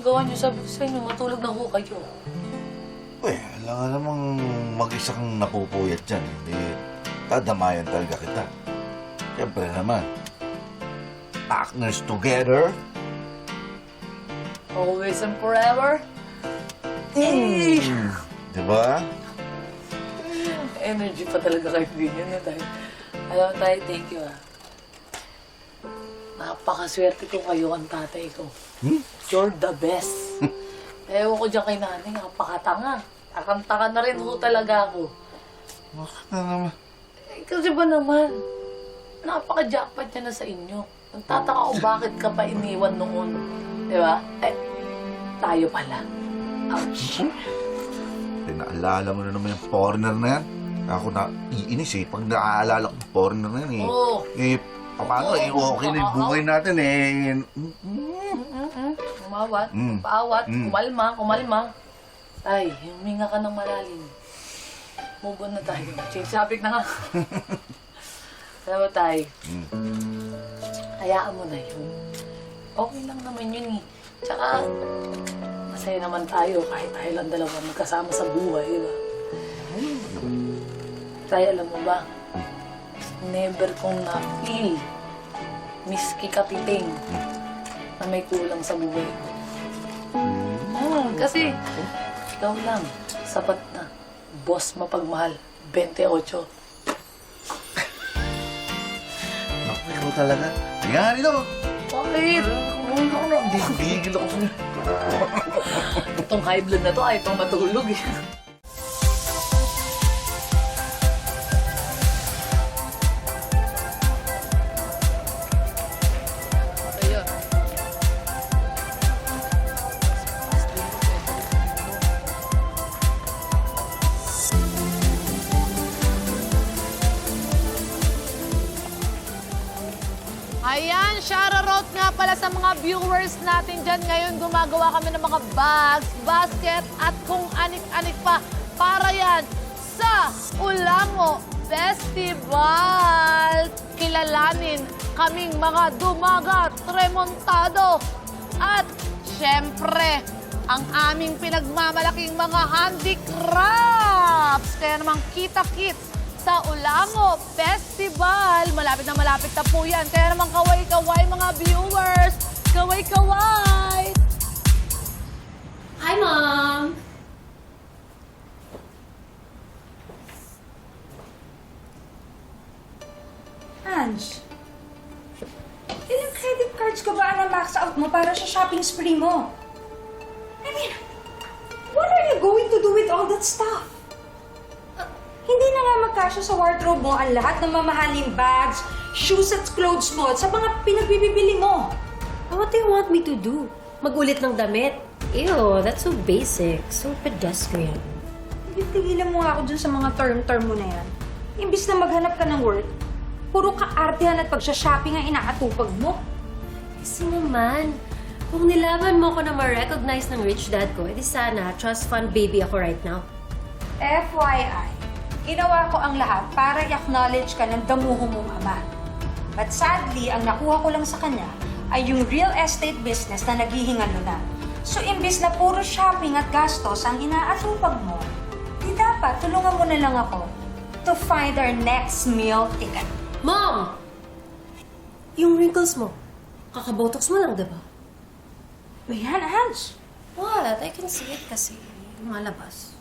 ginagawa niyo? Sabi ko sa inyo, matulog na ho kayo. Alam nga namang mag-isa kang napupuyat dyan. Hindi, tadamayan talaga kita. Siyempre naman, partners together. Always and forever. Diba? Energy pa talaga kayo ganyan na tayo. Alam tayo, thank you Napakaswerte ko kayo ang tatay ko. You're the best. Ewan ko dyan kay nanay, napakatanga. Takang-taka na rin ho talaga ako. Bakit na naman? Kasi ba naman, napaka-jackpot niya na sa inyo. Nagtataka ko bakit ka pa iniwan noon. Di ba? Tayo pala. Ouch. Naalala mo na naman yung foreigner na yan. Ako na iinis pag naaalala ko yung foreigner na yan Oo. Paano okay na yung buhay natin Umawat, paawat, kumalma. Tay, huminga ka ng malalim. Move on na tayo. Change topic na nga. Alam mo, Tay, hayaan mo na yun. Okay lang naman yun Tsaka, masaya naman tayo kahit tayo lang dalawa magkasama sa buhay, di ba? Tay, alam mo ba? Never kong na-feel, miski katiting, na may kulang sa buhay ko. Kasi, ikaw lang, sapat na. Boss mapagmahal, 28. Naku, ikaw talaga. Tingnan nga nito. Bakit? Hindi, bigil ako sa'yo. Itong high blood na to, ayaw pang matulog Ayan, shoutout nga pala sa mga viewers natin dyan. Ngayon, gumagawa kami ng mga bags, basket, at kung anik-anik pa. Para yan sa Ulango Festival. Kilalanin kaming mga dumagat, remontado. At, syempre, ang aming pinagmamalaking mga handicrafts. Kaya namang kita-kits sa Ulango Festival. Malapit na po yan. Kaya naman kaway-kaway mga viewers. Kaway-kaway! Hi, Mom! Ange, ilang credit cards ka ba ang max out mo para sa shopping spree mo? I mean, what are you going to do with all that stuff? Hindi na nga magkasya sa wardrobe mo ang lahat ng mamahaling bags, shoes at clothes mo at sa mga pinagbibili mo. What do you want me to do? Magulit ng damit? Ew, that's so basic. So pedestrian. Tigilan mo nga ako dun sa mga term-term mo na yan. Imbis na maghanap ka ng work, puro ka-artehan at pagsha-shopping ang inaatupag mo. Kasi naman, kung nilaban mo ko na ma-recognize ng rich dad ko, edi sana, trust fund baby ako right now. FYI, ginawa ko ang lahat para i-acknowledge ka ng damuho mong ama. But sadly, ang nakuha ko lang sa kanya ay yung real estate business na naghihingalo na. So, imbis na puro shopping at gastos ang inaatupag mo, di dapat tulungan mo na lang ako to find our next meal ticket. Mom! Yung wrinkles mo, kakabotox mo lang, diba? Ayan, Ange. What? I can see it kasi lumalabas.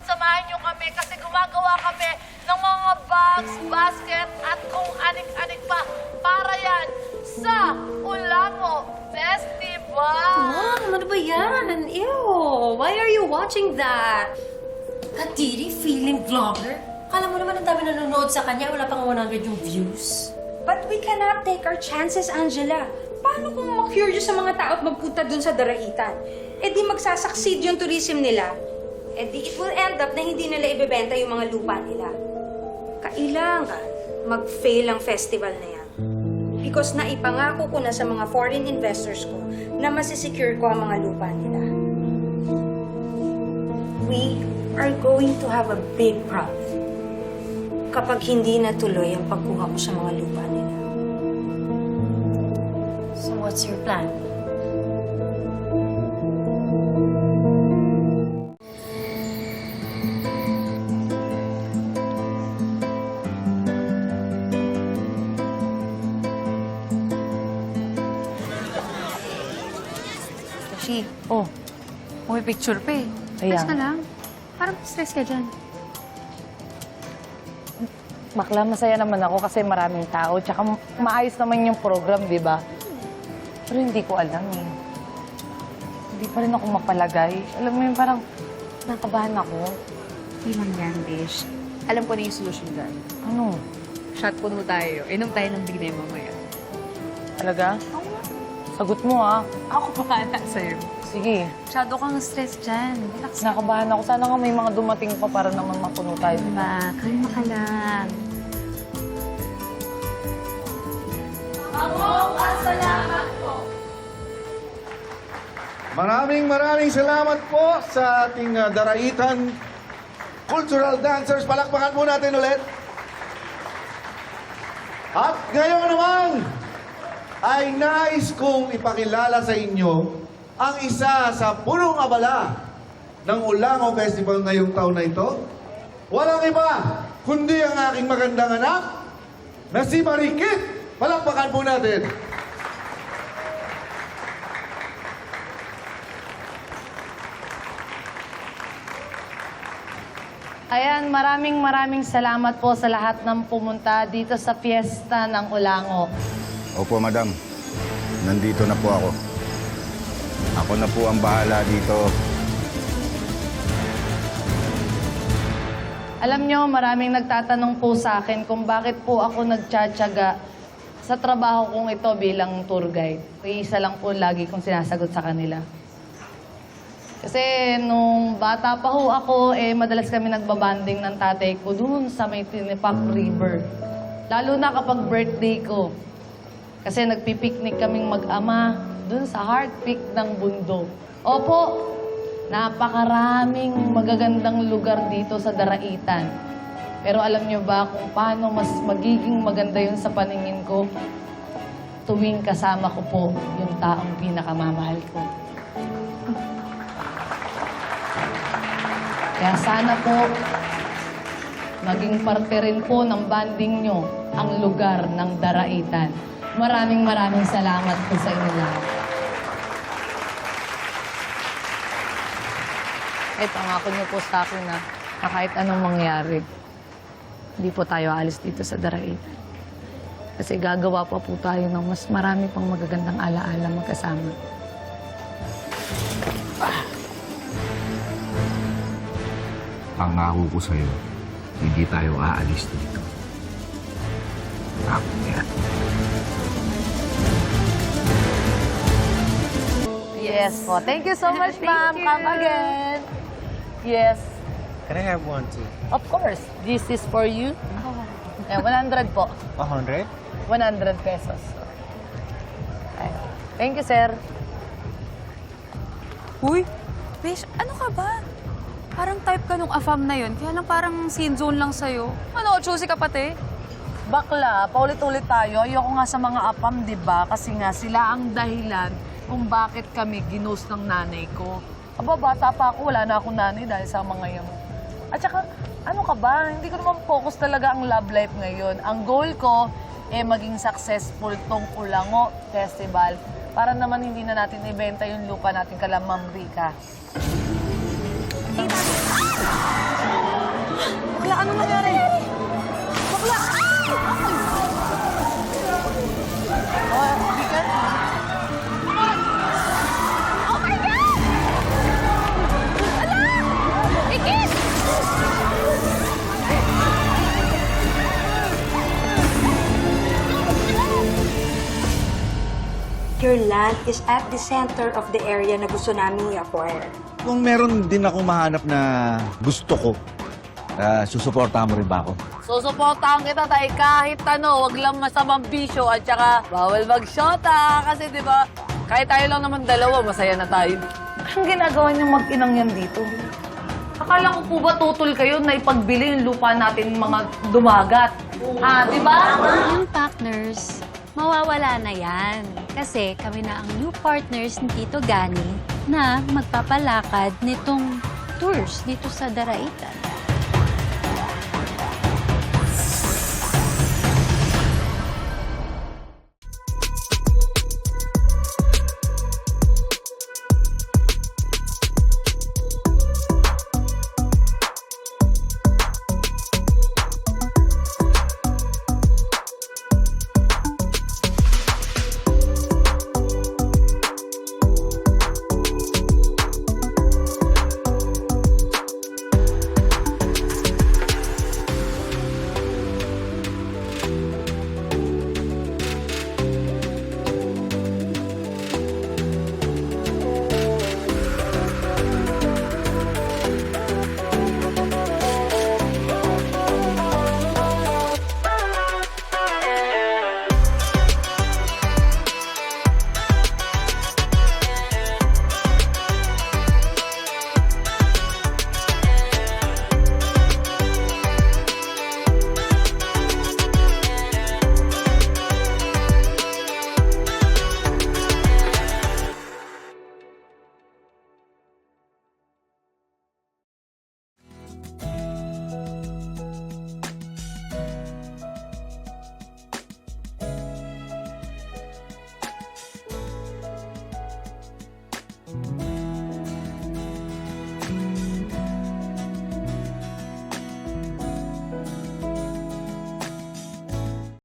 Samahan niyo kami kasi gumagawa kami ng mga bags, basket, at kung anik-anik pa. Para yan sa Ulango Festival! Mom, ano ba yan? Ew! Why are you watching that? Kadiri, feeling vlogger? Kala mo naman ang dami nanonood sa kanya, wala pang 100 yung views. But we cannot take our chances, Angela. Paano kung ma-curious sa mga tao at magpunta dun sa daraitan? Eh di magsasucceed yung tourism nila. Eh di it will end up na hindi nila ibebenta yung mga lupa nila. Kailangan mag-fail ang festival na yan. Because naipangako ko na sa mga foreign investors ko na masisecure ko ang mga lupa nila. We are going to have a big problem kapag hindi natuloy ang pagkuha ko sa mga lupa nila. So what's your plan? Chi, Oh, may picture pa eh. Ayan. Stress ka lang. Parang stress ka dyan. bakla, masaya naman ako kasi maraming tao. Tsaka maayos naman yung program, di ba? Pero hindi ko alam eh. Hindi pa rin ako mapalagay. Alam mo yun, parang nakabahan ako. Hindi lang yan, Bish. Alam ko na yung solution dyan. Ano? Shot puno tayo. Inom tayo ng big mamaya. Talaga? Sagot mo ah. Ako pahala sa'yo. Sige. Masyado kang stress dyan. Relax ka. Nakabahan ako. Sana nga may mga dumating pa para naman mapuno tayo. Ba, kalma ka lang. Maraming salamat po sa ating Daraitan Cultural Dancers. Palakpakan po natin ulit. At ngayon naman ay nais kong ipakilala sa inyo ang isa sa punong abala ng Ulango Festival ngayong taon na ito. Walang iba kundi ang aking magandang anak na si Marikit. Palakpakan po natin. Ayan, maraming salamat po sa lahat ng pumunta dito sa fiesta ng Ulango. Opo, madam. Nandito na po ako. Ako na po ang bahala dito. Alam nyo, maraming nagtatanong po sa akin kung bakit po ako nagtsatsaga sa trabaho kong ito bilang tour guide. Isa lang po lagi kong sinasagot sa kanila. Kasi nung bata pa ho ako, madalas kami nagbabanding ng tatay ko doon sa may Tinipak River. Lalo na kapag birthday ko. Kasi nagpipiknik kaming mag-ama doon sa Heart Peak ng bundok. Opo, napakaraming magagandang lugar dito sa Daraitan. Pero alam nyo ba kung paano mas magiging maganda yun sa paningin ko? Tuwing kasama ko po yung taong pinakamamahal ko. Kaya sana po, maging parte rin po ng banding nyo ang lugar ng Daraitan. Maraming salamat po sa inyo lahat. Pangako niyo po sa akin na kahit anong mangyari, hindi po tayo alis dito sa Daraitan. Kasi gagawa pa po tayo ng mas marami pang magagandang alaala magkasama. Pangako ko sa'yo, hindi tayo aalis dito. Ako yan. Yes po. Thank you so much, ma'am. Come again. Yes. Can I have one too? Of course. This is for you. 100 po. 100? 100 pesos. Ayun. Thank you, sir. Uy, Bish, ano ka ba? Parang type ka nung AFAM na yun. Kaya lang parang scene zone lang sa'yo. Ano, choosy ka pati? Bakla, paulit-ulit tayo. Ayoko nga sa mga apam, di ba? Kasi nga sila ang dahilan kung bakit kami ginost ng nanay ko. Aba, bata pa ako, wala na akong nanay dahil sa mga yun. At saka, ano ka ba? Hindi ko naman focus talaga ang love life ngayon. Ang goal ko, maging successful tong Ulango Festival para naman hindi na natin ibenta yung lupa natin kala Ma'am Rica. Bakla, ano nangyari? Bakla! Hindi ka. Oh my God! Ala! Ikit! Your land is at the center of the area na gusto namin i-acquire. Kung meron din ako mahanap na gusto ko, susuportahan mo rin ba ako? Susuportahan kita tayo kahit ano, wag lang masamang bisyo at saka bawal mag-shota kasi di ba kahit tayo lang naman dalawa, masaya na tayo. Anong ginagawa niyong mag-inang yan dito? Akala ko po ba tutol kayo na ipagbili yung lupa natin mga dumagat? Di ba? Yung partners, mawawala na yan. Kasi kami na ang new partners ni Tito Gani na magpapalakad nitong tours dito sa Daraitan.